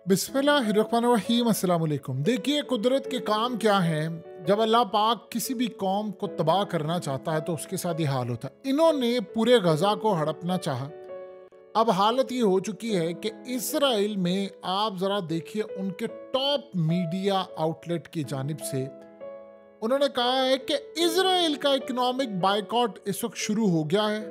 बिस्मिल्लाहिर्रहमानिर्रहीम अस्सलाम वालेकुम। देखिए कुदरत के काम क्या हैं। जब अल्लाह पाक किसी भी कौम को तबाह करना चाहता है तो उसके साथ ये हाल होता है। इन्होंने पूरे गजा को हड़पना चाहा। अब हालत ये हो चुकी है कि इसराइल में आप जरा देखिए उनके टॉप मीडिया आउटलेट की जानिब से उन्होंने कहा है कि इसराइल का इकोनॉमिक बायकॉट इस वक्त शुरू हो गया है।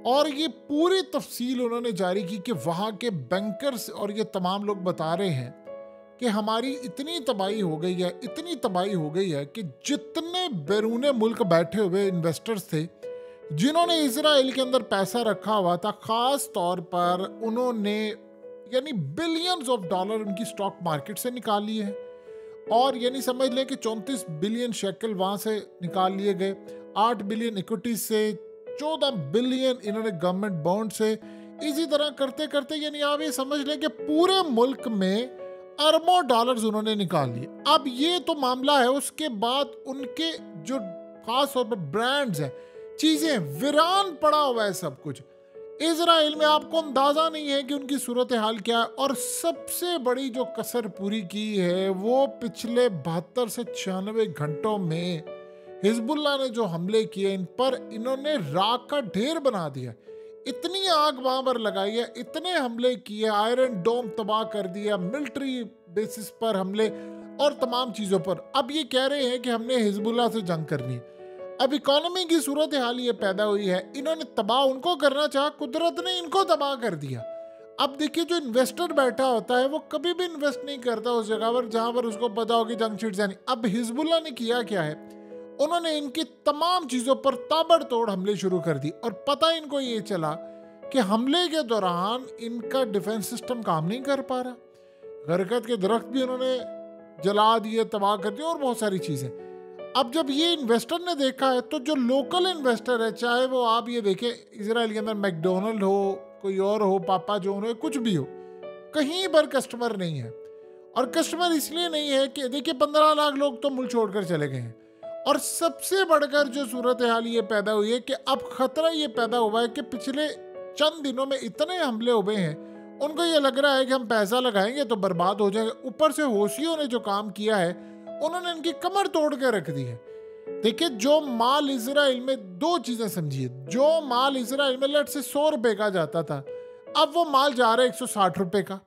और ये पूरी तफसील उन्होंने जारी की कि वहाँ के बैंकर्स और ये तमाम लोग बता रहे हैं कि हमारी इतनी तबाही हो गई है, इतनी तबाही हो गई है कि जितने बैरून मुल्क बैठे हुए इन्वेस्टर्स थे जिन्होंने इसराइल के अंदर पैसा रखा हुआ था, ख़ास तौर पर उन्होंने यानी बिलियंस ऑफ डॉलर उनकी स्टॉक मार्केट से निकाल लिए हैं। और यानी समझ लें कि 34 बिलियन शेकल वहाँ से निकाल लिए गए, 8 बिलियन इक्विटी से, 14 बिलियन इन्होंने गवर्नमेंट बॉन्ड से। इसी तरह करते करते यानी आप ये समझ लें कि पूरे मुल्क में अरबों डॉलर्स उन्होंने निकाल लिए। अब ये तो मामला है, उसके बाद उनके जो खास तौर पर ब्रांड्स हैं, चीज़ें वीरान पड़ा हुआ है सब कुछ। इजराइल में आपको अंदाज़ा नहीं है कि उनकी सूरत हाल क्या है। और सबसे बड़ी जो कसर पूरी की है वो पिछले 72 से 96 घंटों में हिजबुल्लाह ने जो हमले किए इन पर, इन्होंने राख का ढेर बना दिया। इतनी आग वहां पर लगाई है, इतने हमले किए, आयरन डोम तबाह कर दिया, मिलिट्री बेसिस पर हमले और तमाम चीज़ों पर। अब ये कह रहे हैं कि हमने हिजबुल्लाह से जंग करनी है। अब इकोनॉमी की सूरत हाल ये पैदा हुई है, इन्होंने तबाह उनको करना चाहा, कुदरत ने इनको तबाह कर दिया। अब देखिए जो इन्वेस्टर बैठा होता है वो कभी भी इन्वेस्ट नहीं करता उस जगह पर जहां पर उसको पता हो कि जंग छिड़ जानी। अब हिजबुल्लाह ने किया क्या है, उन्होंने इनकी तमाम चीज़ों पर ताबड़तोड़ हमले शुरू कर दी। और पता इनको ये चला कि हमले के दौरान इनका डिफेंस सिस्टम काम नहीं कर पा रहा। बरगद के दरख्त भी उन्होंने जला दिए, तबाह कर दिए और बहुत सारी चीज़ें। अब जब ये इन्वेस्टर ने देखा है तो जो लोकल इन्वेस्टर है, चाहे वो आप ये देखें इसराइल के अंदर मैकडोनल्ड हो, कोई और हो, पापा जॉन हो, कुछ भी हो, कहीं पर कस्टमर नहीं है। और कस्टमर इसलिए नहीं है कि देखिए 15 लाख लोग तो मुल्क छोड़कर चले गए हैं। और सबसे बढ़कर जो सूरत हाल ये पैदा हुई है कि अब खतरा ये पैदा हुआ है कि पिछले चंद दिनों में इतने हमले हुए हैं, उनको ये लग रहा है कि हम पैसा लगाएंगे तो बर्बाद हो जाएगा। ऊपर से हौसियों ने जो काम किया है, उन्होंने इनकी कमर तोड़ के रख दी है। देखिए जो माल इसराइल में, दो चीजें समझिए, जो माल इसराइल में लेट से 100 रुपए का जाता था, अब वो माल जा रहा है 160 रुपए का।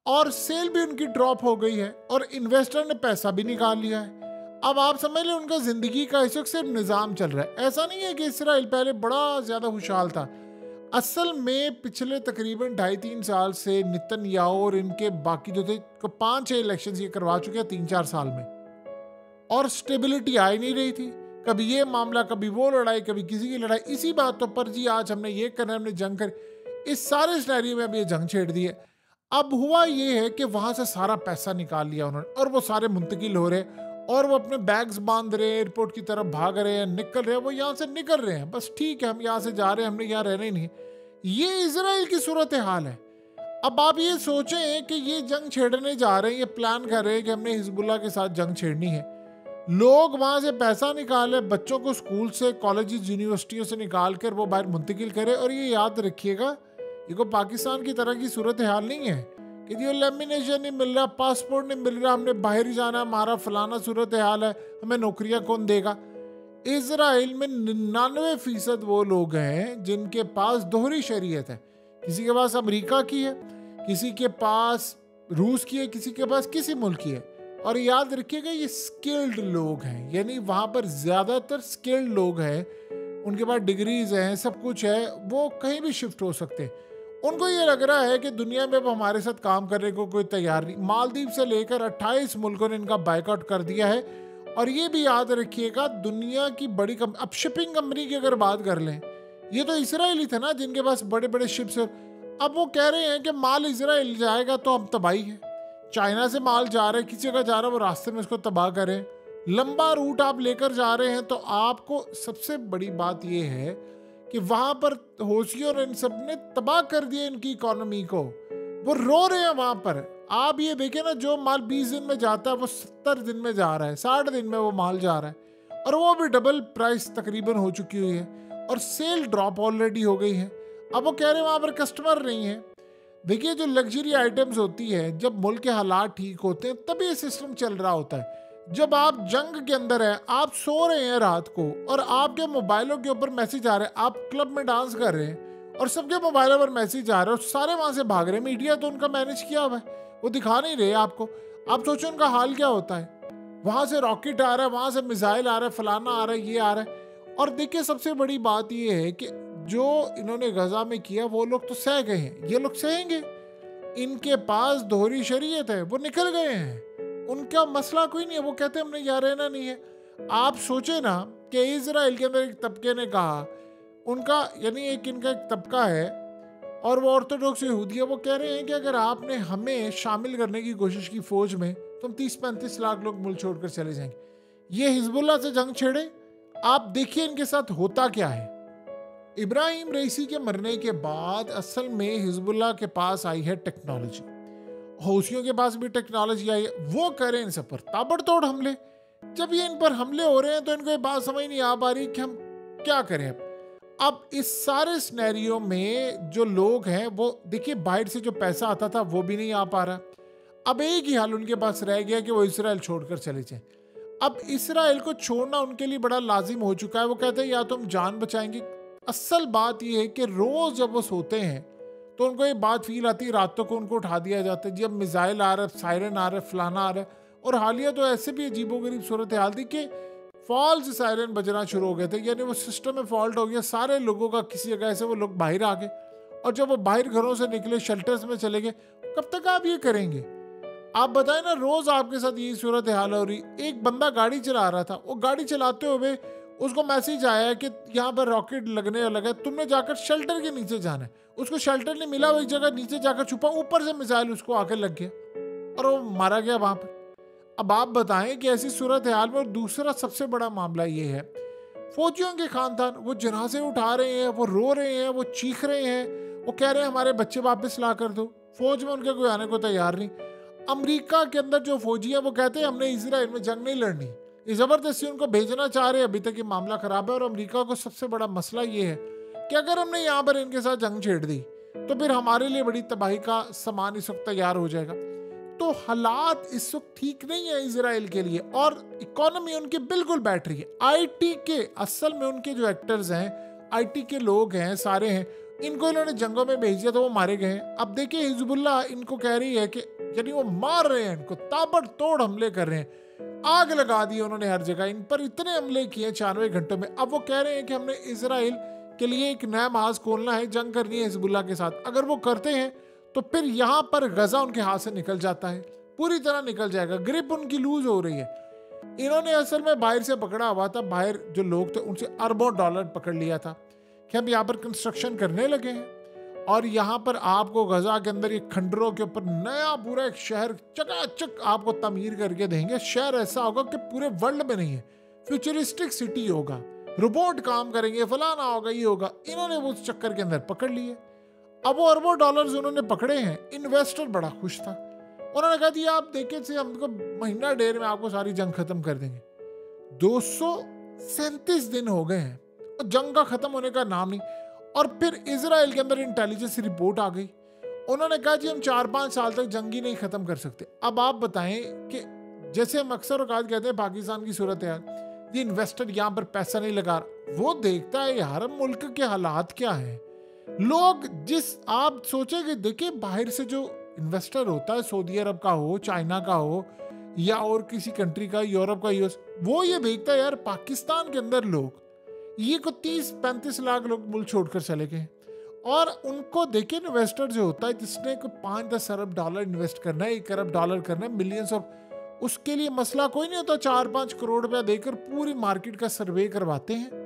और सेल भी उनकी ड्रॉप हो गई है और इन्वेस्टर ने पैसा भी निकाल लिया है। अब आप समझ लें उनका जिंदगी का इस वक्त सिर्फ निज़ाम चल रहा है। ऐसा नहीं है कि इसराइल पहले बड़ा ज़्यादा खुशहाल था। असल में पिछले तकरीबन 2.5-3 साल से नेतन्याहू और इनके बाकी जो थे 5-6 इलेक्शंस ये करवा चुके हैं 3-4 साल में, और स्टेबिलिटी आ ही नहीं रही थी। कभी ये मामला, कभी वो लड़ाई, कभी किसी की लड़ाई, इसी बातों पर जी आज हमने ये करना, हमने जंग कर, इस सारे सिनेरियो में अब ये जंग छेड़ दी है। अब हुआ ये है कि वहाँ से सारा पैसा निकाल लिया उन्होंने और वो सारे मुंतकिल हो रहे हैं और वो अपने बैग्स बांध रहे हैं, एयरपोर्ट की तरफ भाग रहे हैं, निकल रहे हैं, वो यहाँ से निकल रहे हैं, बस ठीक है हम यहाँ से जा रहे हैं, हमने यहाँ रहना ही नहीं। ये इजराइल की सूरत हाल है। अब आप ये सोचें कि ये जंग छेड़ने जा रहे हैं, ये प्लान कर रहे हैं कि हमने हिजबुल्लाह के साथ जंग छेड़नी है। लोग वहाँ से पैसा निकाले, बच्चों को स्कूल से, कॉलेज, यूनिवर्सिटियों से निकाल कर वो बाहर मुंतकिल करे। और ये याद रखिएगा, ये को पाकिस्तान की तरह की सूरत हाल नहीं है कि ये लेमिनेशन नहीं मिल रहा, पासपोर्ट नहीं मिल रहा, हमने बाहर ही जाना, हमारा फलाना सूरत हाल है, हमें नौकरियां कौन देगा। इजराइल में 99% वो लोग हैं जिनके पास दोहरी शरीयत है। किसी के पास अमेरिका की है, किसी के पास रूस की है, किसी के पास किसी मुल्क की है। और याद रखिएगा ये स्किल्ड लोग हैं, यानी वहाँ पर ज़्यादातर स्किल्ड लोग हैं, उनके पास डिग्रीज हैं, सब कुछ है, वो कहीं भी शिफ्ट हो सकते हैं। उनको ये लग रहा है कि दुनिया में अब हमारे साथ काम करने को कोई तैयार नहीं। मालदीव से लेकर 28 मुल्कों ने इनका बाइकआउट कर दिया है। और ये भी याद रखिएगा दुनिया की बड़ी अब शिपिंग कंपनी की अगर बात कर लें, ये तो इसराइली थे ना जिनके पास बड़े बड़े शिप्स। अब वो कह रहे हैं कि माल इसराइल जाएगा तो हम तबाही है। चाइना से माल जा रहा है, किसी जगह जा रहा है, वो रास्ते में उसको तबाह करें। लंबा रूट आप लेकर जा रहे हैं तो आपको सबसे बड़ी बात यह है कि वहां पर हौसियों ने इन सब ने तबाह कर दिया इनकी इकोनॉमी को। वो रो रहे हैं वहां पर। आप ये देखें ना, जो माल 20 दिन में जाता है वो 70 दिन में जा रहा है, 60 दिन में वो माल जा रहा है, और वो भी डबल प्राइस तकरीबन हो चुकी हुई है और सेल ड्रॉप ऑलरेडी हो गई है। अब वो कह रहे हैं वहां पर कस्टमर नहीं है। देखिए जो लग्जरी आइटम्स होती है, जब मुल्क के हालात ठीक होते हैं तभी ये सिस्टम चल रहा होता है। जब आप जंग के अंदर हैं, आप सो रहे हैं रात को और आपके मोबाइलों के ऊपर मैसेज आ रहे हैं, आप क्लब में डांस कर रहे हैं और सबके मोबाइलों पर मैसेज आ रहे हैं और सारे वहां से भाग रहे हैं। मीडिया तो उनका मैनेज किया हुआ है, वो दिखा नहीं रहे आपको। आप सोचो उनका हाल क्या होता है। वहां से रॉकेट आ रहा है, वहां से मिसाइल आ रहा है, फलाना आ रहा है, ये आ रहा है। और देखिए सबसे बड़ी बात ये है कि जो इन्होंने गजा में किया वो लोग तो सह गए हैं, ये लोग सहेंगे। इनके पास दोहरी शरीयत है, वो निकल गए हैं, उनका मसला कोई नहीं है। वो कहते हैं हमने यहाँ रहना नहीं है। आप सोचे ना कि इजराइल के अंदर एक तबके ने कहा, उनका यानी एक इनका एक तबका है और वो ऑर्थोडॉक्स यहूदी है, वो कह रहे हैं कि अगर आपने हमें शामिल करने की कोशिश की फौज में तो हम 30-35 लाख लोग मुल्क छोड़कर चले जाएंगे। ये हिजबुल्लाह से जंग छेड़े, आप देखिए इनके साथ होता क्या है। इब्राहिम रईसी के मरने के बाद असल में हिजबुल्लाह के पास आई है टेक्नोलॉजी, हौसियों के पास भी टेक्नोलॉजी आई है, वो करें इन सब पर ताबड़तोड़ हमले। जब ये इन पर हमले हो रहे हैं तो इनको ये बात समझ नहीं आ पा रही कि हम क्या करें। अब इस सारे सिनेरियो में जो लोग हैं वो देखिए, बाहर से जो पैसा आता था वो भी नहीं आ पा रहा। अब एक ही हाल उनके पास रह गया कि वो इसराइल छोड़कर चले जाएं। अब इसराइल को छोड़ना उनके लिए बड़ा लाजिम हो चुका है। वो कहते हैं या तो हम जान बचाएंगे। असल बात यह है कि रोज जब वो सोते हैं तो उनको ये बात फील आती है, रातों को उनको उठा दिया जाता है, जब मिसाइल आ रहा है, सायरन आ रहा है, फलाना आ रहा है। और हालिया तो ऐसे भी अजीबोगरीब सूरत हाल थी कि फॉल्स सायरन बजना शुरू हो गए थे, यानी वो सिस्टम में फॉल्ट हो गया। सारे लोगों का किसी जगह से वो लोग बाहर आ गए और जब वो बाहर घरों से निकले, शेल्टर्स में चले गए। कब तक आप ये करेंगे? आप बताएं ना, रोज आपके साथ यही सूरत हाल हो रही। एक बंदा गाड़ी चला रहा था, वो गाड़ी चलाते हुए उसको मैसेज आया कि यहाँ पर रॉकेट लगने लगा, तुमने जाकर शेल्टर के नीचे जाना है। उसको शेल्टर नहीं मिला, वो एक जगह नीचे जाकर छुपा, ऊपर से मिसाइल उसको आकर लग गया और वो मारा गया वहां पर। अब आप बताएं कि ऐसी सूरत हाल में। और दूसरा सबसे बड़ा मामला ये है, फौजियों के खानदान वो जनाजे उठा रहे हैं, वो रो रहे हैं, वो चीख रहे हैं, वो कह रहे हैं हमारे बच्चे वापस ला कर दो। फौज में उनके कोई आने को तैयार नहीं। अमेरिका के अंदर जो फौजी है वो कहते हैं हमने इजराइल में जंग नहीं लड़नी, ये जबरदस्ती उनको भेजना चाह रहे हैं। अभी तक ये मामला खराब है और अमेरिका को सबसे बड़ा मसला ये है कि अगर हमने यहाँ पर इनके साथ जंग छेड़ दी तो फिर हमारे लिए बड़ी तबाही का सामान इस वक्त तैयार हो जाएगा। तो हालात इस वक्त ठीक नहीं है इजराइल के लिए और इकोनॉमी उनकी बिल्कुल बैठ रही है। आईटी के असल में उनके जो एक्टर्स हैं, आईटी के लोग हैं, सारे हैं, इनको इन्होंने जंगों में भेज दिया तो वो मारे गए हैं। अब देखिए हिजबुल्लाह इनको कह रही है कि यानी वो मार रहे हैं, इनको ताबड़तोड़ हमले कर रहे हैं, आग लगा दी उन्होंने हर जगह। इन पर इतने हमले किए 94 घंटों में। अब वो कह रहे हैं कि हमने इजराइल के लिए एक नया महाज खोलना है, जंग करनी है हिजबुल्लाह के साथ। अगर वो करते हैं तो फिर यहाँ पर गजा उनके हाथ से निकल जाता है, पूरी तरह निकल जाएगा। ग्रिप उनकी लूज हो रही है। इन्होंने असल में बाहर से पकड़ा हुआ था, बाहर जो लोग थे उनसे अरबों डॉलर पकड़ लिया था कि हम यहाँ पर कंस्ट्रक्शन करने लगे हैं और यहाँ पर आपको गजा के अंदर ये खंडरों के ऊपर नया पूरा एक शहर चकाचक आपको तमीर करके देंगे। शहर ऐसा होगा कि पूरे वर्ल्ड में नहीं है, फ्यूचरिस्टिक सिटी होगा, रोबोट काम करेंगे, फलाना होगा, ये होगा। इन्होंने वो उस चक्कर के अंदर पकड़ लिए। अब वो अरबों डॉलर्स उन्होंने पकड़े हैं। इन्वेस्टर बड़ा खुश था, उन्होंने कहा दिया आप देखिए से हमको महीना डेढ़ में आपको सारी जंग खत्म कर देंगे। 237 दिन हो गए हैं और जंग का खत्म होने का नाम नहीं। और फिर इजराइल के अंदर इंटेलिजेंस रिपोर्ट आ गई, उन्होंने कहा जी हम 4-5 साल तक जंग ही नहीं खत्म कर सकते। अब आप बताएं कि जैसे हम अक्सर औकात कहते हैं पाकिस्तान की सूरत है, ये इन्वेस्टर यहाँ पर पैसा नहीं लगा रहा, वो देखता है यार मुल्क के हालात क्या है। लोग जिस आप सोचेंगे, देखिए बाहर से जो इन्वेस्टर होता है, सऊदी अरब का हो, चाइना का हो या और किसी कंट्री का, यूरोप का, यूएस, वो ये देखता है यार पाकिस्तान के अंदर लोग ये को 30-35 लाख लोग मुल्क छोड़कर चले गए। और उनको देखिए इन्वेस्टर जो होता है जिसने को 5-10 अरब डॉलर इन्वेस्ट करना है, 1 अरब डॉलर करना है, मिलियंस ऑफ, उसके लिए मसला कोई नहीं होता। 4-5 करोड़ रुपया देकर पूरी मार्केट का सर्वे करवाते हैं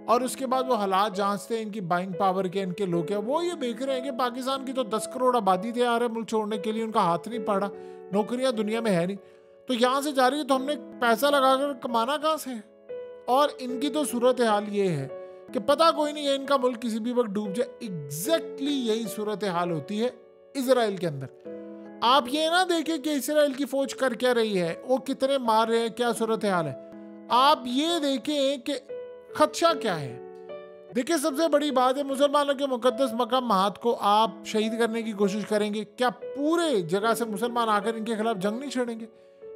और उसके बाद वो हालात जांचते हैं, इनकी बाइंग पावर के, इनके लोग क्या। वो ये देख रहे हैं कि पाकिस्तान की तो 10 करोड़ आबादी तैयार है मुल्क छोड़ने के लिए, उनका हाथ नहीं पड़ा, नौकरियां दुनिया में है नहीं, तो यहाँ से जा रही है तो हमने पैसा लगाकर कमाना कहाँ से। और इनकी तो सूरत हाल ये है कि पता कोई नहीं है, इनका मुल्क किसी भी वक्त डूब जाए। एग्जैक्टली यही सूरत हाल होती है इजराइल के अंदर। आप ये ना देखें कि इजराइल की फौज कर क्या रही है, वो कितने मार रहे हैं, क्या सूरत हाल है। आप ये देखें कि खदशा क्या है। देखिए, सबसे बड़ी बात है, मुसलमानों के मुकद्दस मकाम महात को आप शहीद करने की कोशिश करेंगे, क्या पूरे जगह से मुसलमान आकर इनके खिलाफ जंग नहीं छेड़ेंगे?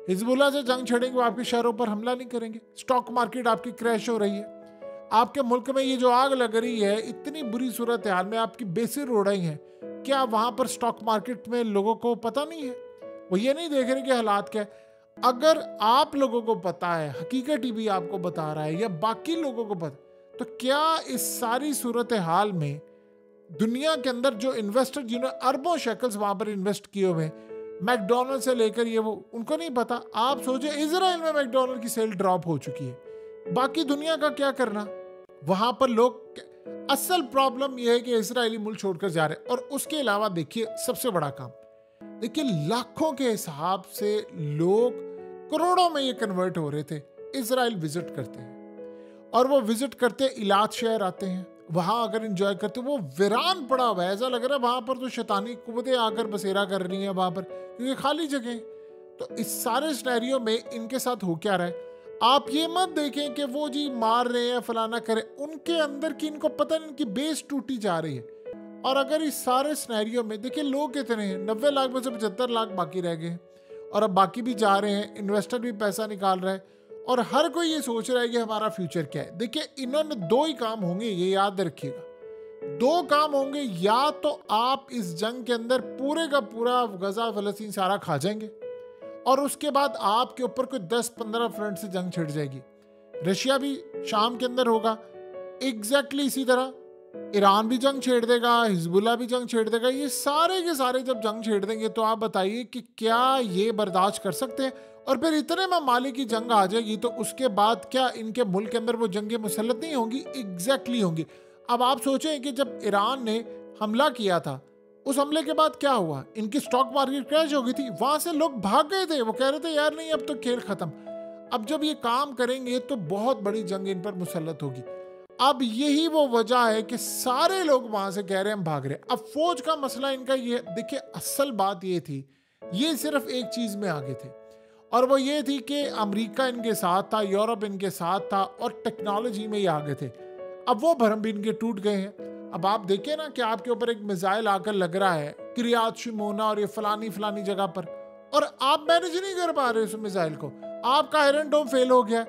हिजबुल्लाह से जंग छेड़ेंगे, वो आपके शहरों पर हमला नहीं करेंगे? स्टॉक मार्केट आपकी क्रैश हो रही है, आपके मुल्क में ये जो आग लग रही है, इतनी बुरी सूरत हाल में आपकी बेसिर रो रही है, क्या वहां पर स्टॉक मार्केट में लोगों को पता नहीं है? वो ये नहीं देख रहे कि हालात क्या है? अगर आप लोगों को पता है, हकीकत ही भी आपको बता रहा है, या बाकी लोगों को पता, तो क्या इस सारी सूरत हाल में दुनिया के अंदर जो इन्वेस्टर जिन्होंने अरबों शेकल्स वहां पर इन्वेस्ट किए हुए, मैकडोनल्ड से लेकर ये वो, उनको नहीं पता? आप सोचे इजराइल में मैकडोनल्ड की सेल ड्रॉप हो चुकी है, बाकी दुनिया का क्या करना? वहां पर लोग, असल प्रॉब्लम यह है कि इजरायली मुल्क छोड़कर जा रहे हैं। और उसके अलावा देखिए सबसे बड़ा काम, देखिए लाखों के हिसाब से लोग, करोड़ों में ये कन्वर्ट हो रहे थे, इजराइल विजिट करते हैं, और वो विजिट करते इलाद शहर आते हैं, वहां अगर एंजॉय करते, वो वीरान पड़ा हुआ है, ऐसा लग रहा है वहां पर तो शैतानी कुव्वतें आकर बसेरा कर रही हैं वहां पर, क्योंकि खाली जगह है। तो इस सारे सिनेरियो में इनके साथ हो क्या रहा है? आप ये मत देखें कि वो जी मार रहे हैं, फलाना करे, उनके अंदर की इनको पता नहीं, इनकी बेस टूटी जा रही है। और अगर इस सारे सिनेरियो में देखिए लोग कितने हैं, 90 लाख में से 75 लाख बाकी रह गए, और अब बाकी भी जा रहे हैं, इन्वेस्टर भी पैसा निकाल रहा है, और हर कोई ये सोच रहा है कि हमारा फ्यूचर क्या है। देखिए इन्होंने दो ही काम होंगे, ये याद रखिएगा, दो काम होंगे, या तो आप इस जंग के अंदर पूरे का पूरा गजा फलस्तीन सारा खा जाएंगे, और उसके बाद आपके ऊपर कोई 10-15 फ्रंट से जंग छिड़ जाएगी। रशिया भी शाम के अंदर होगा, एग्जैक्टली इसी तरह ईरान भी जंग छेड़ देगा, हिजबुल्लाह भी जंग छेड़ देगा। ये सारे के सारे जब जंग छेड़ देंगे तो आप बताइए कि क्या ये बर्दाश्त कर सकते हैं? और फिर इतने मामूली की जंग आ जाएगी तो उसके बाद क्या इनके मुल्क के अंदर वो जंगें मुसल्लत नहीं होंगी? एग्जैक्टली होंगी। अब आप सोचें कि जब ईरान ने हमला किया था, उस हमले के बाद क्या हुआ? इनकी स्टॉक मार्केट क्रैश हो गई थी, वहां से लोग भाग गए थे, वो कह रहे थे यार नहीं अब तो खेल खत्म। अब जब ये काम करेंगे तो बहुत बड़ी जंग इन पर मुसल्लत होगी। अब यही वो वजह है कि सारे लोग वहां से कह रहे हैं हम भाग रहे हैं। अब फौज का मसला इनका ये, देखिए असल बात ये थी, ये सिर्फ एक चीज में आगे थे, और वो ये थी कि अमेरिका इनके साथ था, यूरोप इनके साथ था, और टेक्नोलॉजी में ये आगे थे। अब वो भरम भी इनके टूट गए हैं। अब आप देखिए ना कि आपके ऊपर एक मिसाइल आकर लग रहा है किरियात शिमोना और ये फलानी फलानी जगह पर, और आप मैनेज नहीं कर पा रहे उस मिसाइल को। आपका आयरन डोम फेल हो गया,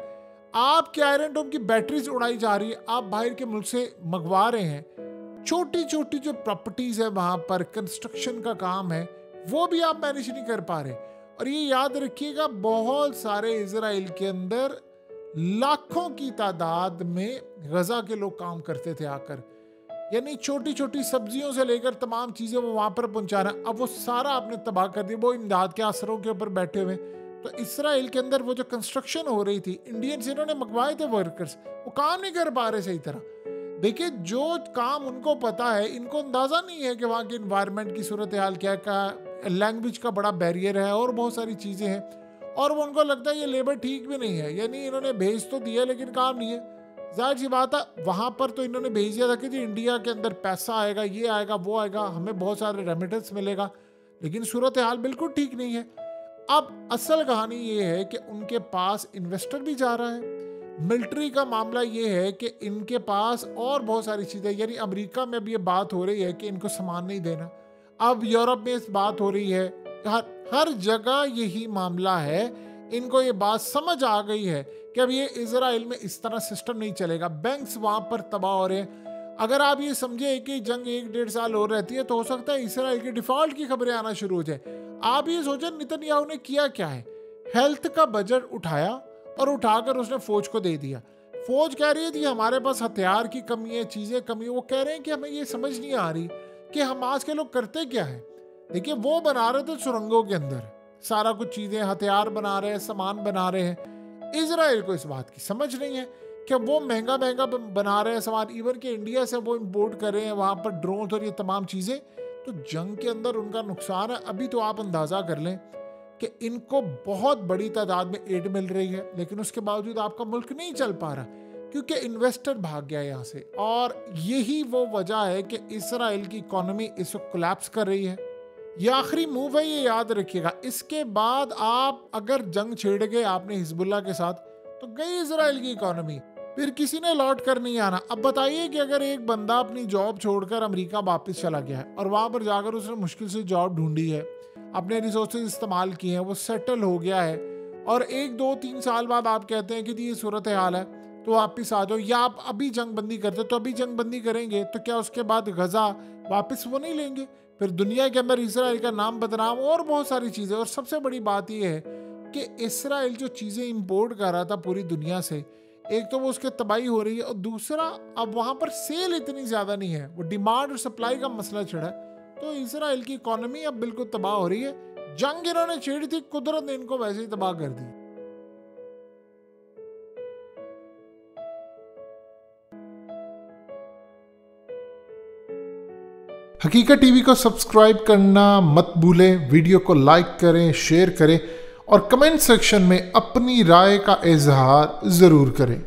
आपके आयरन डोम की बैटरीज उड़ाई जा रही है, आप बाहर के मुल्क से मंगवा रहे हैं। छोटी छोटी जो प्रॉपर्टीज है वहां पर, कंस्ट्रक्शन का काम है, वो भी आप मैनेज नहीं कर पा रहे। और ये याद रखिएगा, बहुत सारे इजराइल के अंदर लाखों की तादाद में गजा के लोग काम करते थे आकर, यानी छोटी छोटी सब्जियों से लेकर तमाम चीजें वो वहां पर पहुंचा रहे हैं। अब वो सारा आपने तबाह कर दिया, वो इमदाद के आसरों के ऊपर बैठे हुए। तो इसराइल के अंदर वो जो कंस्ट्रक्शन हो रही थी, इंडियंस इन्होंने मंगवाए थे वर्कर्स, वो काम नहीं कर पा रहे सही तरह। देखिए जो काम उनको पता है, इनको अंदाजा नहीं है कि वहाँ के इन्वायरमेंट की सूरत हाल क्या है, लैंग्वेज का बड़ा बैरियर है और बहुत सारी चीजें हैं, और वो उनको लगता है ये लेबर ठीक भी नहीं है, यानी इन्होंने भेज तो दिया लेकिन काम नहीं है। जाहिर सी बात है वहां पर तो इन्होंने भेज दिया था कि जी इंडिया के अंदर पैसा आएगा, ये आएगा, वो आएगा, हमें बहुत सारे रेमिटेंस मिलेगा, लेकिन सूरत हाल बिल्कुल ठीक नहीं है। अब असल कहानी ये है कि उनके पास इन्वेस्टर भी जा रहा है, मिलिट्री का मामला ये है कि इनके पास और बहुत सारी चीज़ें, यानी अमेरिका में भी ये बात हो रही है कि इनको सामान नहीं देना, अब यूरोप में इस बात हो रही है, हर जगह यही मामला है। इनको ये बात समझ आ गई है कि अब ये इजराइल में इस तरह सिस्टम नहीं चलेगा, बैंक्स वहां पर तबाह हो रहे हैं। अगर आप ये समझे कि जंग 1-1.5 साल और रहती है तो हो सकता है इजराइल की डिफॉल्ट की खबरें आना शुरू हो जाए। आप ये सोचें नेतन्याहू ने किया क्या है, हेल्थ का बजट उठाया और उठाकर उसने फौज को दे दिया। फौज कह रही है जी हमारे पास हथियार की कमी है, चीजें कमी है। वो कह रहे हैं कि हमें ये समझ नहीं आ रही कि हमास के लोग करते क्या है। देखिए वो बना रहे थे सुरंगों के अंदर सारा कुछ चीजें, हथियार बना रहे हैं, सामान बना रहे हैं। इजराइल को इस बात की समझ नहीं है कि वो महंगा महंगा बना रहे हैं सामान, इवन के इंडिया से वो इम्पोर्ट कर रहे हैं वहां पर ड्रोन और ये तमाम चीजें। तो जंग के अंदर उनका नुकसान है। अभी तो आप अंदाजा कर लें कि इनको बहुत बड़ी तादाद में एड मिल रही है, लेकिन उसके बावजूद आपका मुल्क नहीं चल पा रहा क्योंकि इन्वेस्टर भाग गया यहाँ से। और यही वो वजह है कि इसराइल की इकोनॉमी इस वक्त कोलैप्स कर रही है। ये आखिरी मूव है, ये याद रखिएगा। इसके बाद आप अगर जंग छेड़ गए आपने हिजबुल्लाह के साथ तो गई इसराइल की इकोनॉमी। फिर किसी ने लौट कर नहीं आना। अब बताइए कि अगर एक बंदा अपनी जॉब छोड़कर अमेरिका वापस चला गया है और वहां पर जाकर उसने मुश्किल से जॉब ढूंढी है, अपने रिसोर्सेज इस्तेमाल किए हैं, वो सेटल हो गया है, और 1 2 3 साल बाद आप कहते हैं कि जी ये सूरत हाल है तो वापिस आ जाओ, या आप अभी जंग बंदी करते तो अभी जंग बंदी करेंगे, तो क्या उसके बाद गजा वापस वो नहीं लेंगे? फिर दुनिया के अंदर इसराइल का नाम बदनाम और बहुत सारी चीज़ें। और सबसे बड़ी बात यह है कि इसराइल जो चीज़ें इंपोर्ट कर रहा था पूरी दुनिया से, एक तो वो उसके तबाही हो रही है, और दूसरा अब वहाँ पर सेल इतनी ज़्यादा नहीं है, वो डिमांड और सप्लाई का मसला छिड़ा है, तो इसराइल की इकोनॉमी अब बिल्कुल तबाह हो रही है। जंग इन्होंने छेड़ी थी, कुदरत ने इनको वैसे ही तबाह कर दी। हकीकत टीवी को सब्सक्राइब करना मत भूलें, वीडियो को लाइक करें, शेयर करें और कमेंट सेक्शन में अपनी राय का इजहार ज़रूर करें।